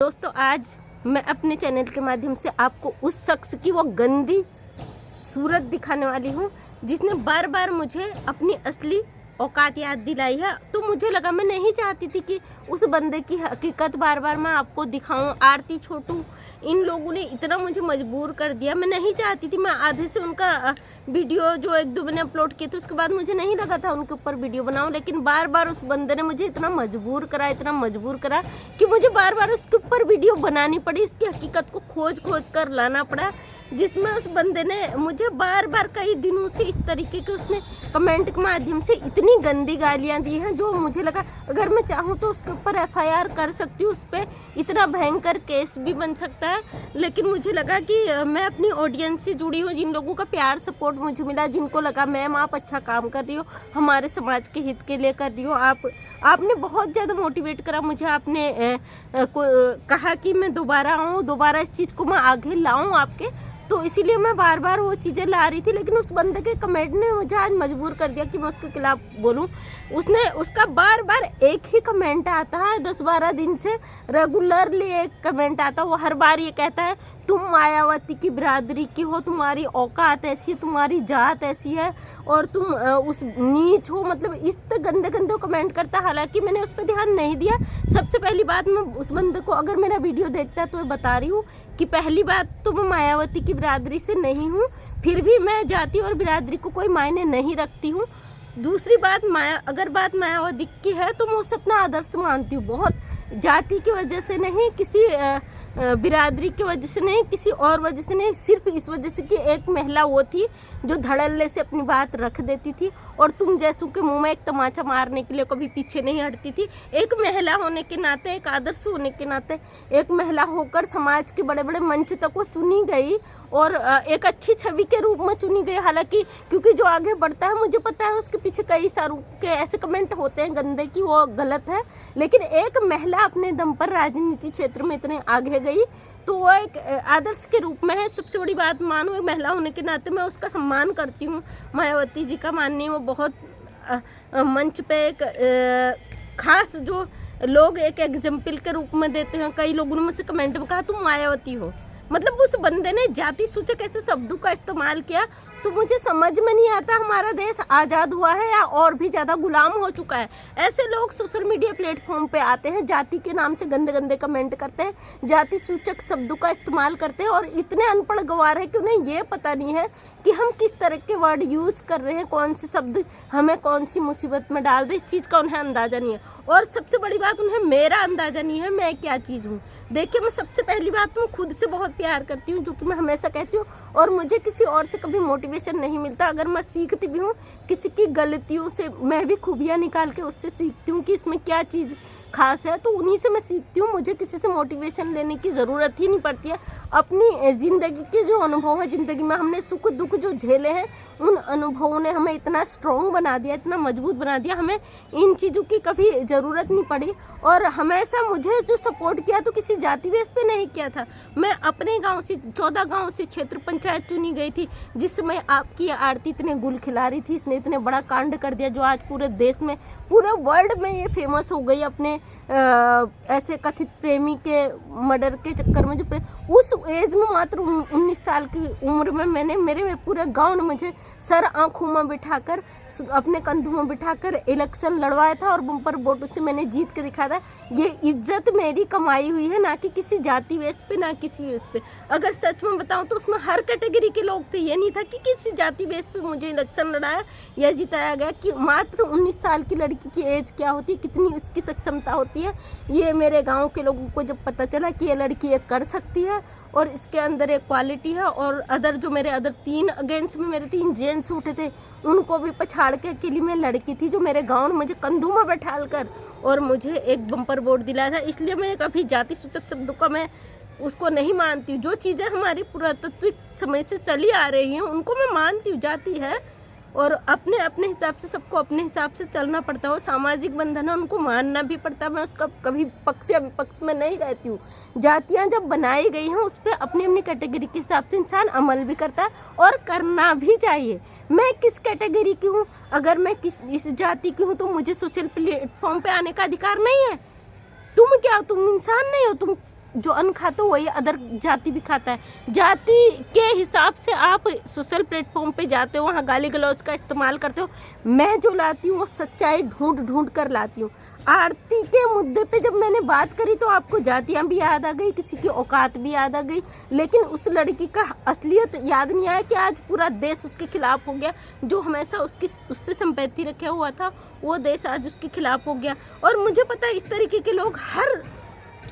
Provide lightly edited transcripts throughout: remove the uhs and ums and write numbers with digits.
दोस्तों, आज मैं अपने चैनल के माध्यम से आपको उस शख्स की वो गंदी सूरत दिखाने वाली हूँ जिसने बार बार मुझे अपनी असली औकात याद दिलाई है। तो मुझे लगा, मैं नहीं चाहती थी कि उस बंदे की हकीकत बार बार मैं आपको दिखाऊं। आरती, छोटू, इन लोगों ने इतना मुझे मजबूर कर दिया। मैं नहीं चाहती थी। मैं आधे से उनका वीडियो जो एक दो मैंने अपलोड किए थे उसके बाद मुझे नहीं लगा था उनके ऊपर वीडियो बनाऊं, लेकिन बार बार उस बंदे ने मुझे इतना मजबूर करा कि मुझे बार बार उसके ऊपर वीडियो बनानी पड़ी। इसकी हकीकत को खोज कर लाना पड़ा, जिसमें उस बंदे ने मुझे बार बार कई दिनों से इस तरीके के उसने कमेंट के माध्यम से इतनी गंदी गालियां दी हैं, जो मुझे लगा अगर मैं चाहूँ तो उसके ऊपर FIR कर सकती हूँ, उस पर इतना भयंकर केस भी बन सकता है। लेकिन मुझे लगा कि मैं अपनी ऑडियंस से जुड़ी हूँ, जिन लोगों का प्यार सपोर्ट मुझे मिला, जिनको लगा मैम आप अच्छा काम कर रही हो, हमारे समाज के हित के लिए कर रही हो, आपने बहुत ज़्यादा मोटिवेट करा मुझे। आपने कहा कि मैं दोबारा आऊँ, दोबारा इस चीज़ को मैं आगे लाऊँ आपके, तो इसीलिए मैं बार बार वो चीज़ें ला रही थी। लेकिन उस बंदे के कमेंट ने मुझे आज मजबूर कर दिया कि मैं उसके खिलाफ बोलूं। उसका बार बार एक ही कमेंट आता है, 10-12 दिन से रेगुलरली एक कमेंट आता है। वो हर बार ये कहता है तुम मायावती की बिरादरी की हो, तुम्हारी औकात ऐसी है, तुम्हारी जात ऐसी है और तुम उस नीच हो। मतलब इस गंदे गंदे कमेंट करता है। हालांकि मैंने उस पर ध्यान नहीं दिया। सबसे पहली बात, मैं उस बंदे को, अगर मेरा वीडियो देखता है तो मैं बता रही हूँ कि पहली बात तो मैं मायावती की बिरादरी से नहीं हूँ, फिर भी मैं जाति और बिरादरी को कोई मायने नहीं रखती हूँ। दूसरी बात, अगर बात मायावती की है तो मैं उसे अपना आदर्श मानती हूँ। बहुत जाति की वजह से नहीं, किसी बिरादरी की वजह से नहीं, किसी और वजह से नहीं, सिर्फ इस वजह से कि एक महिला वो थी जो धड़ल्ले से अपनी बात रख देती थी और तुम जैसों के मुंह में एक तमाचा मारने के लिए कभी पीछे नहीं हटती थी। एक महिला होने के नाते, एक आदर्श होने के नाते, एक महिला होकर समाज के बड़े बड़े मंच तक वो चुनी गई और एक अच्छी छवि के रूप में चुनी गई। हालांकि क्योंकि जो आगे बढ़ता है मुझे पता है उसके पीछे कई सारों के ऐसे कमेंट होते हैं गंदे की, वो गलत है। लेकिन एक महिला अपने दम पर राजनीति क्षेत्र में इतने आगे गई तो वो एक आदर्श के रूप में है। सबसे बड़ी बात, मानो एक महिला होने के नाते मैं उसका सम्मान करती हूँ। मायावती जी का माननीय, वो बहुत मंच पे एक खास जो लोग एक एग्जाम्पल के रूप में देते हैं। कई लोगों ने मुझसे कमेंट में कहा तुम मायावती हो। मतलब उस बंदे ने जाति सूचक ऐसे शब्दों का इस्तेमाल किया, तो मुझे समझ में नहीं आता हमारा देश आज़ाद हुआ है या और भी ज़्यादा गुलाम हो चुका है। ऐसे लोग सोशल मीडिया प्लेटफॉर्म पे आते हैं, जाति के नाम से गंदे गंदे कमेंट करते हैं, जाति सूचक शब्दों का इस्तेमाल करते हैं और इतने अनपढ़ गंवार है कि उन्हें ये पता नहीं है कि हम किस तरह के वर्ड यूज़ कर रहे हैं, कौन से शब्द हमें कौन सी मुसीबत में डाल दे, इस चीज़ का उन्हें अंदाज़ा नहीं है। और सबसे बड़ी बात, उन्हें मेरा अंदाज़ा नहीं है मैं क्या चीज़ हूँ। देखिए, मैं सबसे पहली बात, मैं खुद से बहुत प्यार करती हूँ, जो कि मैं हमेशा कहती हूँ, और मुझे किसी और से कभी मोटिवेशन नहीं मिलता। अगर मैं सीखती भी हूँ किसी की गलतियों से, मैं भी खूबियाँ निकाल के उससे सीखती हूँ कि इसमें क्या चीज़ खास है, तो उन्हीं से मैं सीखती हूँ। मुझे किसी से मोटिवेशन लेने की ज़रूरत ही नहीं पड़ती है। अपनी ज़िंदगी के जो अनुभव है, ज़िंदगी में हमने सुख दुख जो झेले हैं, उन अनुभवों ने हमें इतना स्ट्रॉन्ग बना दिया, इतना मजबूत बना दिया, हमें इन चीज़ों की कभी ज़रूरत नहीं पड़ी। और हमेशा मुझे जो सपोर्ट किया तो किसी जाति बेस पे नहीं किया था। मैं अपने गांव से, 14 गांव से क्षेत्र पंचायत चुनी गई थी, जिस समय आपकी आरती इतने गुल खिला रही थी। इसने इतने बड़ा कांड कर दिया जो आज पूरे देश में, पूरे वर्ल्ड में ये फेमस हो गई अपने ऐसे कथित प्रेमी के मर्डर के चक्कर में। जो उस एज में मात्र 19 साल की उम्र में मैंने, मेरे पूरे गांव ने मुझे सर आंखों में बिठाकर, अपने कंधों में बिठाकर इलेक्शन लड़वाया था और बम्पर वोटों से मैंने जीत के दिखाया था। ये इज्जत मेरी कमाई हुई है, ना कि किसी जाति बेस पे, ना किसी बेस पे। अगर सच में बताऊं तो उसमें हर कैटेगरी के लोग थे। ये नहीं था कि किसी जाति बेस पे मुझे इलेक्शन लड़ाया या जिताया गया। कि मात्र 19 साल की लड़की की एज क्या होती है, कितनी उसकी सक्षमता होती है, ये मेरे गाँव के लोगों को जब पता चला कि ये लड़की ये कर सकती है और इसके अंदर एक क्वालिटी है। और मेरे 3 अगेंस्ट में मेरे 3 जेंट्स उठे थे, उनको भी पछाड़ के अकेली में लड़की थी जो मेरे गांव ने मुझे कंधों में बैठाल कर और मुझे एक बम्पर वोट दिलाया था। इसलिए मैं कभी जाति सूचक शब्दों का मैं उसको नहीं मानती हूँ। जो चीज़ें हमारी पुरातात्विक समय से चली आ रही हैं उनको मैं मानती हूँ, जाति है, और अपने अपने हिसाब से सबको अपने हिसाब से चलना पड़ता है। वो सामाजिक बंधन है, उनको मानना भी पड़ता है। मैं उसका कभी पक्ष या विपक्ष में नहीं रहती हूँ। जातियाँ जब बनाई गई हैं उस पर अपनी अपनी कैटेगरी के हिसाब से इंसान अमल भी करता है और करना भी चाहिए। मैं किस कैटेगरी की हूँ, अगर मैं इस जाति की हूँ तो मुझे सोशल प्लेटफॉर्म पे आने का अधिकार नहीं है। तुम क्या हो, तुम इंसान नहीं हो, तुम जो अन्न खाता है वही अदर जाति भी खाता है। जाति के हिसाब से आप सोशल प्लेटफॉर्म पे जाते हो, वहाँ गाली गलौज का इस्तेमाल करते हो। मैं जो लाती हूँ वो सच्चाई ढूंढ ढूंढ कर लाती हूँ। आरती के मुद्दे पे जब मैंने बात करी तो आपको जातियाँ भी याद आ गई, किसी की औकात भी याद आ गई, लेकिन उस लड़की का असलियत याद नहीं आया कि आज पूरा देश उसके खिलाफ हो गया। जो हमेशा उससे संपत्ति रखा हुआ था वो देश आज उसके खिलाफ हो गया। और मुझे पता है इस तरीके के लोग हर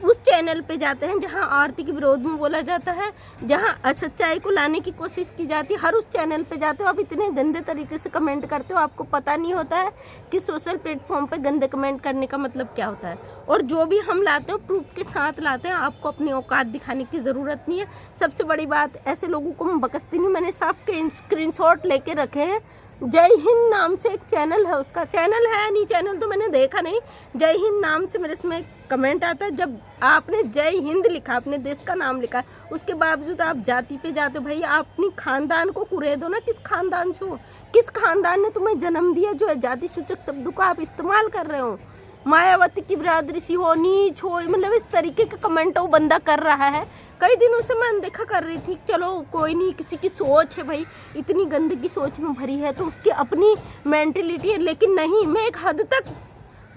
उस चैनल पे जाते हैं जहां आरती के विरोध में बोला जाता है, जहां असच्चाई को लाने की कोशिश की जाती है। हर उस चैनल पे जाते हो, आप इतने गंदे तरीके से कमेंट करते हो, आपको पता नहीं होता है कि सोशल प्लेटफॉर्म पे गंदे कमेंट करने का मतलब क्या होता है। और जो भी हम लाते हैं प्रूफ के साथ लाते हैं, आपको अपनी औकात दिखाने की ज़रूरत नहीं है। सबसे बड़ी बात, ऐसे लोगों को मैं बकसती नहीं, मैंने सबके स्क्रीनशॉट लेके रखे हैं। जय हिंद नाम से एक चैनल है, उसका चैनल है नहीं, चैनल तो मैंने देखा नहीं। जय हिंद नाम से मेरे इसमें कमेंट आता है। जब आपने जय हिंद लिखा, अपने देश का नाम लिखा, उसके बावजूद आप जाति पे जाते हो। भाई आप अपनी खानदान को कुरेद दो ना, किस खानदान से हो, किस खानदान ने तुम्हें जन्म दिया जो है जाति सूचक शब्दों का आप इस्तेमाल कर रहे हो। मायावती की बिरादरी सी हो, नीच हो, मतलब इस तरीके का कमेंट वो बंदा कर रहा है। कई दिनों से मैं अनदेखा कर रही थी, चलो कोई नहीं, किसी की सोच है भाई, इतनी गंदगी सोच में भरी है तो उसकी अपनी मेंटलिटी है। लेकिन नहीं, मैं एक हद तक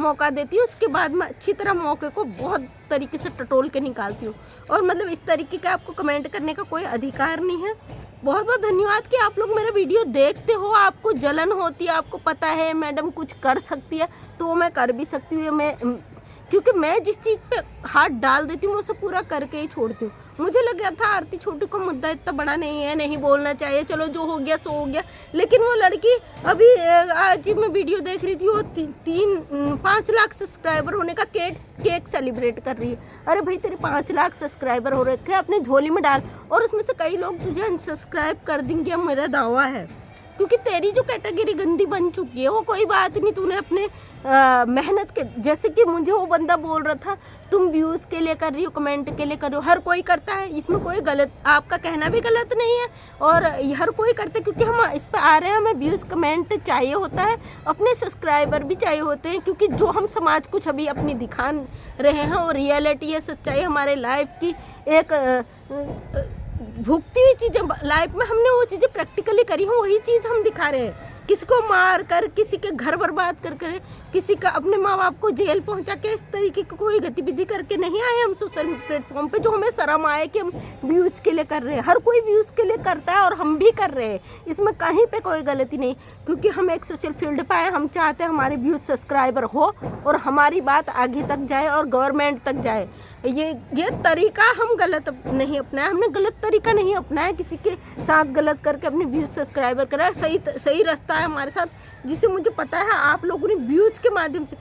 मौका देती हूँ, उसके बाद मैं अच्छी तरह मौके को बहुत तरीके से टटोल के निकालती हूँ। और मतलब इस तरीके का आपको कमेंट करने का कोई अधिकार नहीं है। बहुत बहुत धन्यवाद कि आप लोग मेरा वीडियो देखते हो। आपको जलन होती है, आपको पता है मैडम कुछ कर सकती है तो मैं कर भी सकती हूँ। क्योंकि मैं जिस चीज़ पे हाथ डाल देती हूँ वो उसे पूरा करके ही छोड़ती हूँ। मुझे लग गया था आरती छोटू का मुद्दा इतना बड़ा नहीं है, नहीं बोलना चाहिए, चलो जो हो गया सो हो गया। लेकिन वो लड़की अभी आज मैं वीडियो देख रही थी, वो 5 लाख सब्सक्राइबर होने का केक सेलिब्रेट कर रही है। अरे भाई तेरे 5 लाख सब्सक्राइबर हो रखे हैं, अपने झोली में डाल। और उसमें से कई लोग तुझे अनसब्सक्राइब कर देंगे, मेरा दावा है, क्योंकि तेरी जो कैटेगरी गंदी बन चुकी है। वो कोई बात नहीं, तूने अपने मेहनत के, जैसे कि मुझे वो बंदा बोल रहा था तुम व्यूज़ के लिए कर रही हो, कमेंट के लिए कर रही हो, हर कोई करता है, इसमें कोई गलत, आपका कहना भी गलत नहीं है। और हर कोई करता है क्योंकि हम इस पर आ रहे हैं, हमें व्यूज़ कमेंट चाहिए होता है, अपने सब्सक्राइबर भी चाहिए होते हैं, क्योंकि जो हम समाज को छवि अपनी दिखा रहे हैं और रियलिटी है, सच्चाई हमारे लाइफ की एक भुगती हुई चीज़ें, लाइफ में हमने वो चीज़ें प्रैक्टिकली करी हैं, वही चीज़ हम दिखा रहे हैं। किसी को मार कर, किसी के घर बर्बाद कर कर, किसी का अपने माँ बाप को जेल पहुंचा के, इस तरीके की कोई गतिविधि करके नहीं आए हम सोशल प्लेटफॉर्म पे जो हमें शर्म आए कि हम व्यूज़ के लिए कर रहे हैं। हर कोई व्यूज़ के लिए करता है और हम भी कर रहे हैं, इसमें कहीं पे कोई गलती नहीं, क्योंकि हम एक सोशल फील्ड पे आए, हम चाहते हैं हमारे व्यूज़ सब्सक्राइबर हो और हमारी बात आगे तक जाए और गवर्नमेंट तक जाए। ये तरीका हम गलत नहीं अपनाया, हमने गलत तरीका नहीं अपनाया, किसी के साथ गलत करके अपने व्यूज़ सब्सक्राइबर करा। सही रास्ता है हमारे साथ, जिसे मुझे पता है आप लोगों ने व्यूज़ के माध्यम से,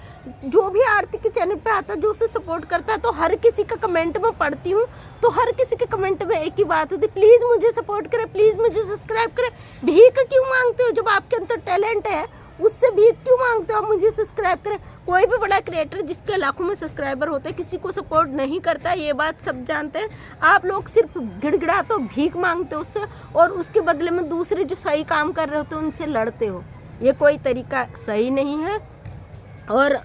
जो भी आरती के चैनल पे आता है, जो उसे सपोर्ट करता है, तो हर किसी का कमेंट में पढ़ती हूँ, तो हर किसी के कमेंट में एक ही बात होती है, प्लीज़ मुझे सपोर्ट करें, प्लीज़ मुझे सब्सक्राइब करें। भीख क्यों मांगते हो? जब आपके अंदर टैलेंट है उससे भीख क्यों मांगते हो? आप मुझे सब्सक्राइब करें। कोई भी बड़ा क्रिएटर जिसके लाखों में सब्सक्राइबर होते हैं किसी को सपोर्ट नहीं करता, ये बात सब जानते हैं। आप लोग सिर्फ गिड़गिड़ा तो भीख मांगते हो उससे, और उसके बदले में दूसरे जो सही काम कर रहे होते हैं उनसे लड़ते हो। ये कोई तरीका सही नहीं है। और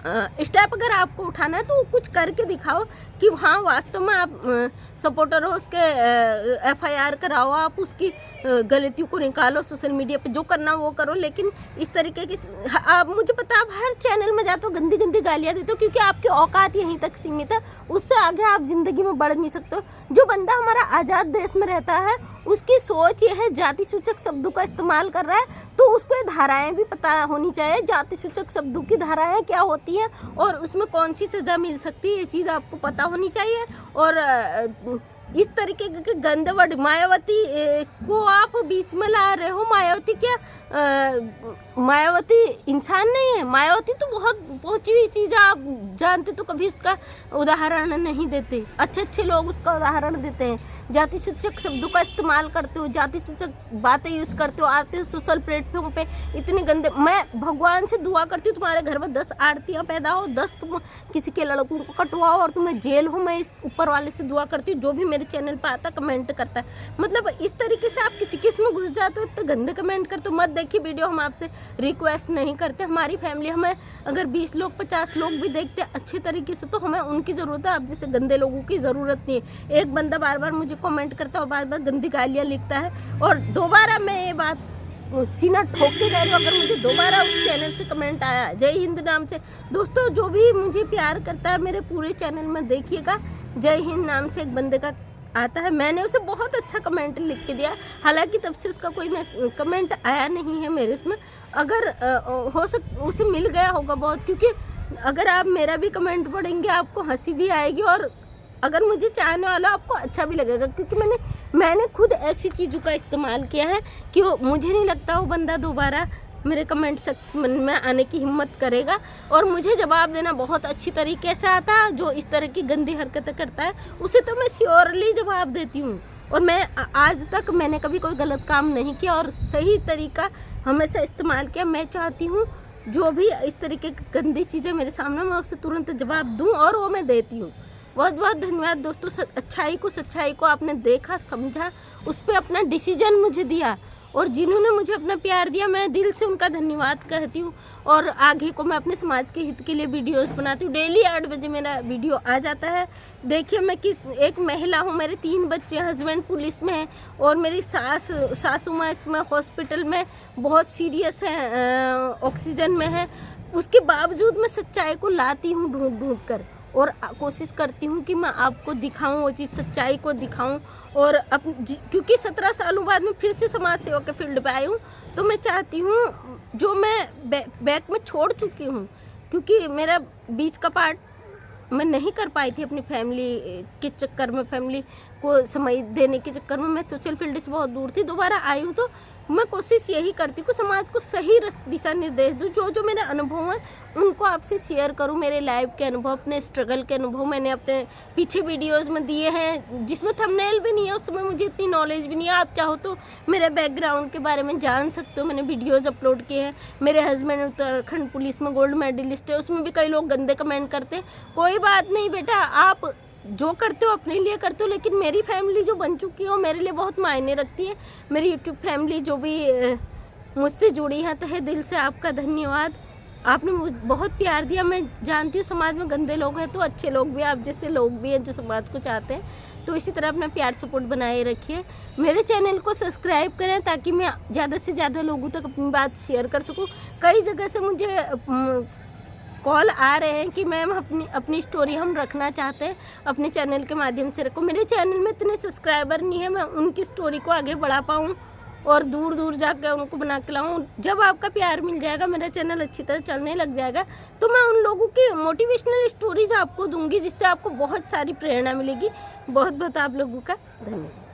स्टेप अगर आपको उठाना है तो कुछ करके दिखाओ कि हाँ वास्तव में आप सपोर्टर हो, उसके FIR कराओ, आप उसकी गलतियों को निकालो, सोशल मीडिया पे जो करना वो करो। लेकिन इस तरीके की, आप, मुझे पता है आप हर चैनल में जाते हो गंदी गंदी गालियाँ देते हो, क्योंकि आपकी औकात यहीं तक सीमित है, उससे आगे आप ज़िंदगी में बढ़ नहीं सकते हो। जो बंदा हमारा आज़ाद देश में रहता है उसकी सोच ये है, जाति सूचक शब्दों का इस्तेमाल कर रहा है तो उसको ये धाराएँ भी पता होनी चाहिए, जाति सूचक शब्दों की धाराएँ क्या होती हैं और उसमें कौन सी सज़ा मिल सकती है, ये चीज़ आपको पता होनी चाहिए। और इस तरीके के गंदे वर्ड, मायावती को आप बीच में ला रहे हो। मायावती क्या मायावती इंसान नहीं है, मायावती तो बहुत पहुंची हुई चीज़ है, आप जानते तो कभी उसका उदाहरण नहीं देते। अच्छे अच्छे लोग उसका उदाहरण देते हैं। जाति सूचक शब्दों का इस्तेमाल करते हो, जाति सूचक बातें यूज करते हो, आते हो सोशल प्लेटफॉर्म पे इतने गंदे। मैं भगवान से दुआ करती हूँ तुम्हारे घर में 10 आरतियाँ पैदा हो, 10 तुम किसी के लड़कों को कटवाओ और तुम्हें जेल हो। मैं इस ऊपर वाले से दुआ करती हूँ, जो भी मेरे मेरे चैनल पर आता कमेंट करता है। मतलब इस तरीके से आप किसी में घुस जाते हो तो गंदे कमेंट करते हो, मत देखिए वीडियो। हम आपसे रिक्वेस्ट नहीं करते, हमारी फैमिली हमें अगर 20 लोग 50 लोग भी देखते हैं अच्छे तरीके से तो हमें उनकी ज़रूरत है, आप जैसे गंदे लोगों की ज़रूरत नहीं है। एक बंदा बार बार मुझे कमेंट करता है और बार बार गंदी गालियाँ लिखता है, और दोबारा मैं ये बात सीना ठोक के कह रही हूँ, अगर मुझे दोबारा उस चैनल से कमेंट आया जय हिंद नाम से, दोस्तों जो भी मुझे प्यार करता है मेरे पूरे चैनल में देखिएगा, जय हिंद नाम से एक बंदे का आता है, मैंने उसे बहुत अच्छा कमेंट लिख के दिया। हालांकि तब से उसका कोई कमेंट आया नहीं है मेरे इसमें, अगर हो उसे मिल गया होगा बहुत, क्योंकि अगर आप मेरा भी कमेंट पढ़ेंगे आपको हंसी भी आएगी, और अगर मुझे चाहने वाला आपको अच्छा भी लगेगा, क्योंकि मैंने खुद ऐसी चीज़ों का इस्तेमाल किया है कि मुझे नहीं लगता वो बंदा दोबारा मेरे कमेंट सेक्शन में आने की हिम्मत करेगा। और मुझे जवाब देना बहुत अच्छी तरीके से आता है, जो इस तरह की गंदी हरकतें करता है उसे तो मैं श्योरली जवाब देती हूँ। और मैं आज तक मैंने कभी कोई गलत काम नहीं किया और सही तरीका हमेशा इस्तेमाल किया। मैं चाहती हूँ जो भी इस तरीके की गंदी चीज़ें मेरे सामने, मैं उसे तुरंत जवाब दूँ, और वो मैं देती हूँ। बहुत बहुत धन्यवाद दोस्तों, सच्चाई को आपने देखा, समझा, उस पर अपना डिसीजन मुझे दिया, और जिन्होंने मुझे अपना प्यार दिया मैं दिल से उनका धन्यवाद कहती हूँ। और आगे को मैं अपने समाज के हित के लिए वीडियोस बनाती हूँ। डेली 8 बजे मेरा वीडियो आ जाता है। देखिए मैं कि एक महिला हूँ, मेरे 3 बच्चे, हस्बैंड पुलिस में है, और मेरी सासू माँ इसमें हॉस्पिटल में बहुत सीरियस है, ऑक्सीजन में है। उसके बावजूद मैं सच्चाई को लाती हूँ ढूंढ कर, और कोशिश करती हूँ कि मैं आपको दिखाऊं, वो चीज़ सच्चाई को दिखाऊं। और क्योंकि 17 सालों बाद मैं फिर से समाज सेवा के फील्ड पे आई हूँ, तो मैं चाहती हूँ जो मैं बैक में छोड़ चुकी हूँ, क्योंकि मेरा बीच का पार्ट मैं नहीं कर पाई थी अपनी फैमिली के चक्कर में, फैमिली को समय देने के चक्कर में मैं सोशल फील्ड से बहुत दूर थी। दोबारा आई हूँ तो मैं कोशिश यही करती हूँ समाज को सही दिशा निर्देश दूँ। जो मेरे अनुभव हैं उनको आपसे शेयर करूँ, मेरे लाइफ के अनुभव, अपने स्ट्रगल के अनुभव मैंने अपने पीछे वीडियोस में दिए हैं, जिसमें थंबनेल भी नहीं है, उस समय मुझे इतनी नॉलेज भी नहीं है। आप चाहो तो मेरे बैकग्राउंड के बारे में जान सकते हो, मैंने वीडियोज़ अपलोड किए हैं। मेरे हस्बैंड उत्तराखंड पुलिस में गोल्ड मेडलिस्ट है, उसमें भी कई लोग गंदे कमेंट करते हैं। कोई बात नहीं बेटा, आप जो करते हो अपने लिए करते हो, लेकिन मेरी फैमिली जो बन चुकी है वो मेरे लिए बहुत मायने रखती है। मेरी यूट्यूब फैमिली जो भी मुझसे जुड़ी है, तहे दिल से आपका धन्यवाद। आपने मुझे बहुत प्यार दिया। मैं जानती हूँ समाज में गंदे लोग हैं तो अच्छे लोग भी, आप जैसे लोग भी हैं जो समाज को चाहते हैं, तो इसी तरह अपना प्यार सपोर्ट बनाए रखिए। मेरे चैनल को सब्सक्राइब करें ताकि मैं ज़्यादा से ज़्यादा लोगों तक अपनी बात शेयर कर सकूँ। कई जगह से मुझे कॉल आ रहे हैं कि मैम अपनी स्टोरी हम रखना चाहते हैं, अपने चैनल के माध्यम से रखो। मेरे चैनल में इतने सब्सक्राइबर नहीं है मैं उनकी स्टोरी को आगे बढ़ा पाऊँ और दूर दूर जाकर उनको बना के लाऊँ। जब आपका प्यार मिल जाएगा, मेरा चैनल अच्छी तरह चलने लग जाएगा, तो मैं उन लोगों की मोटिवेशनल स्टोरीज आपको दूंगी, जिससे आपको बहुत सारी प्रेरणा मिलेगी। बहुत बहुत आप लोगों का धन्यवाद।